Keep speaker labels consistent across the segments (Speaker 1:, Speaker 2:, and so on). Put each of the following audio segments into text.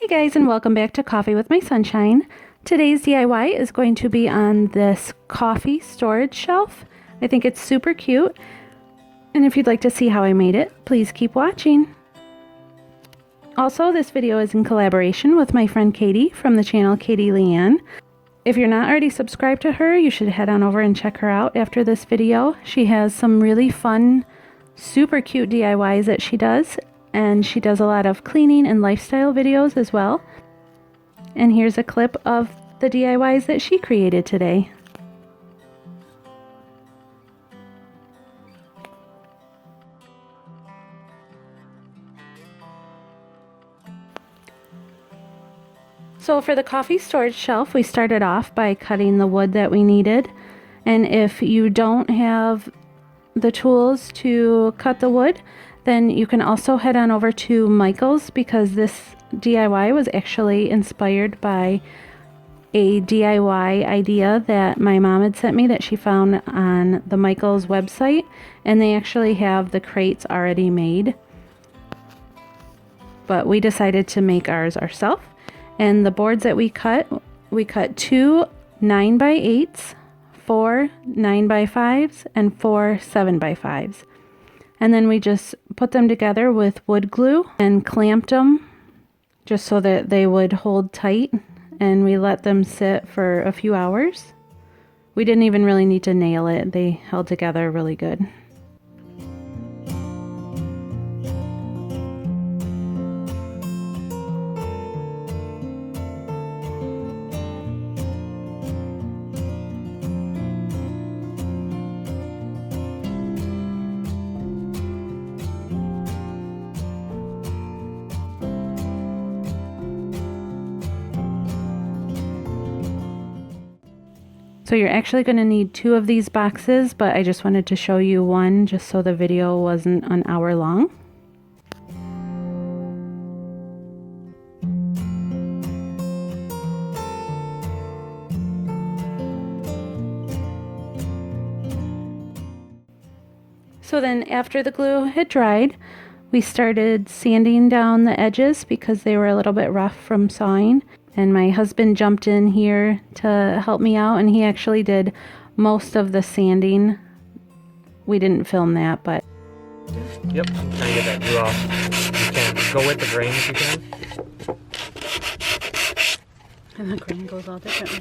Speaker 1: Hey guys, and welcome back to Coffee with My Sunshine. Today's DIY is going to be on this coffee storage shelf. I think it's super cute, and if you'd like to see how I made it, please keep watching. Also, this video is in collaboration with my friend Katie from the channel Katie Leanne. If you're not already subscribed to her, you should head on over and check her out after this video. She has some really fun, super cute DIYs that she does. And she does a lot of cleaning and lifestyle videos as well. And here's a clip of the DIYs that she created today. So for the coffee storage shelf, we started off by cutting the wood that we needed. And if you don't have the tools to cut the wood, then you can also head on over to Michael's, because this DIY was actually inspired by a DIY idea that my mom had sent me that she found on the Michael's website, and they actually have the crates already made. But we decided to make ours ourselves. And the boards that we cut 2 9x8s, 4 9x5s, and 4 7x5s. And then we just put them together with wood glue and clamped them just so that they would hold tight, and we let them sit for a few hours. We didn't even really need to nail it. They held together really good. So you're actually going to need 2 of these boxes, but I just wanted to show you one just so the video wasn't an hour long. So then after the glue had dried, we started sanding down the edges because they were a little bit rough from sawing. And my husband jumped in here to help me out, and he actually did most of the sanding. We didn't film that, but...
Speaker 2: Yep, I'm trying to get that glue off. You can go with the grain if you can.
Speaker 1: And the grain goes all differently.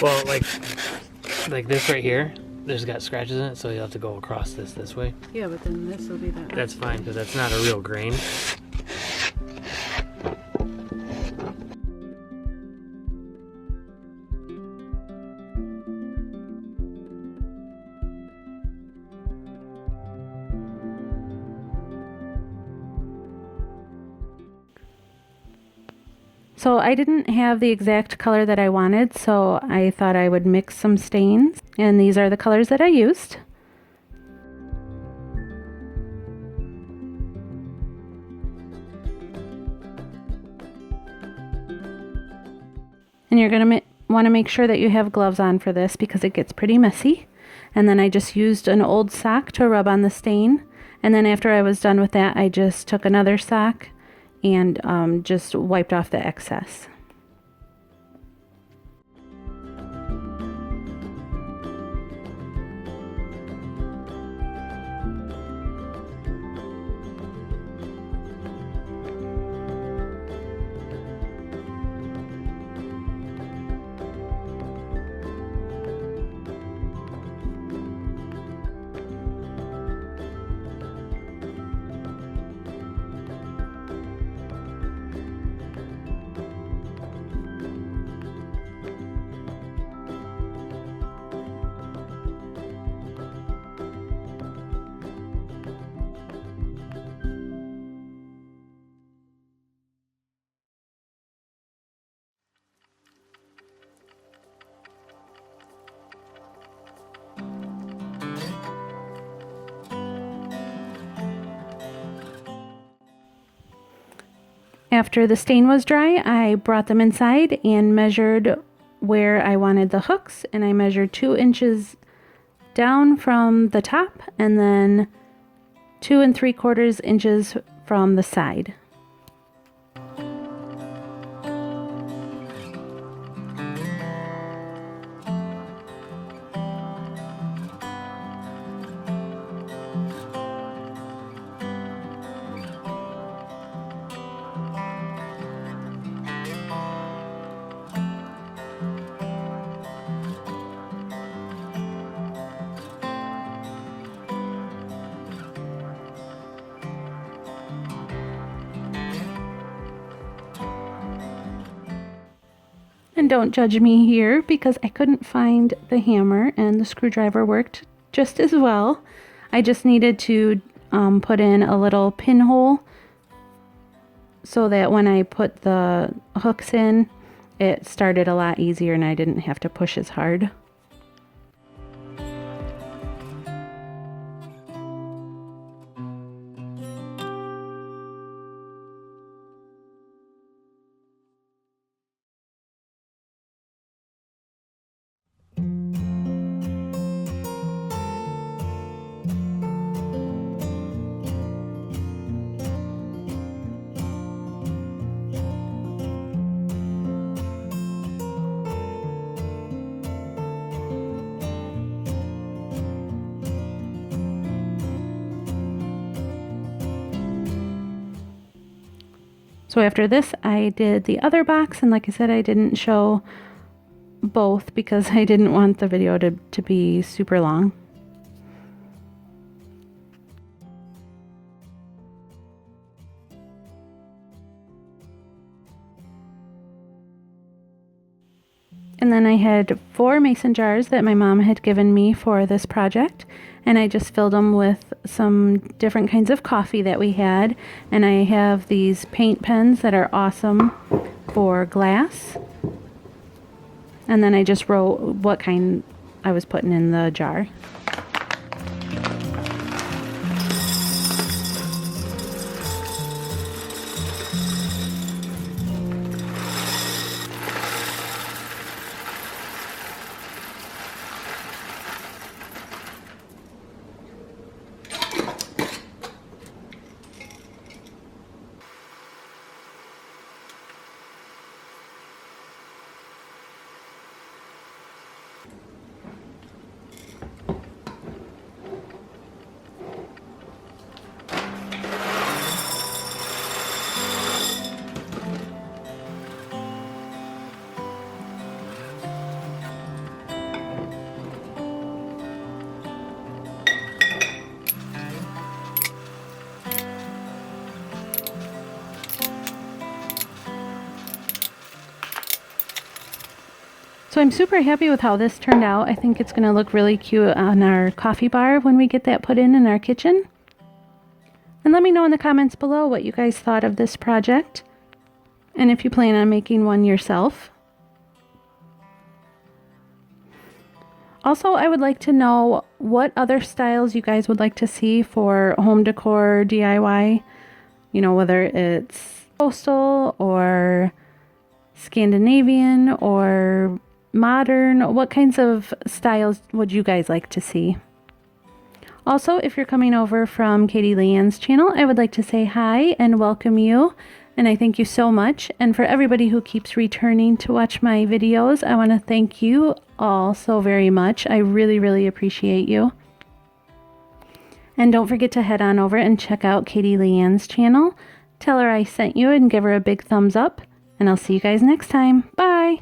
Speaker 2: Well, like this right here, there's got scratches in it, so you'll have to go across this way.
Speaker 1: Yeah, but then this will be that.
Speaker 2: That's fine, because that's not a real grain.
Speaker 1: So I didn't have the exact color that I wanted, so I thought I would mix some stains, and these are the colors that I used. And you're going to want to make sure that you have gloves on for this because it gets pretty messy. And then I just used an old sock to rub on the stain, and then after I was done with that, I just took another sock and just wiped off the excess. After the stain was dry, I brought them inside and measured where I wanted the hooks, and I measured 2 inches down from the top and then 2 3/4 inches from the side. And don't judge me here because I couldn't find the hammer and the screwdriver worked just as well. I just needed to put in a little pinhole so that when I put the hooks in, it started a lot easier and I didn't have to push as hard. So after this, I did the other box, and like I said, I didn't show both because I didn't want the video to be super long. And then I had 4 mason jars that my mom had given me for this project, and I just filled them with some different kinds of coffee that we had. And I have these paint pens that are awesome for glass. And then I just wrote what kind I was putting in the jar. So I'm super happy with how this turned out. I think it's going to look really cute on our coffee bar when we get that put in our kitchen. And let me know in the comments below what you guys thought of this project, and if you plan on making one yourself. Also, I would like to know what other styles you guys would like to see for home decor DIY. You know, whether it's coastal or Scandinavian or modern. What kinds of styles would you guys like to see? Also, if you're coming over from Katie Leanne's channel, I would like to say hi and welcome you. And I thank you so much. And for everybody who keeps returning to watch my videos, I want to thank you all so very much. I really, really appreciate you. And don't forget to head on over and check out Katie Leanne's channel. Tell her I sent you and give her a big thumbs up. And I'll see you guys next time. Bye!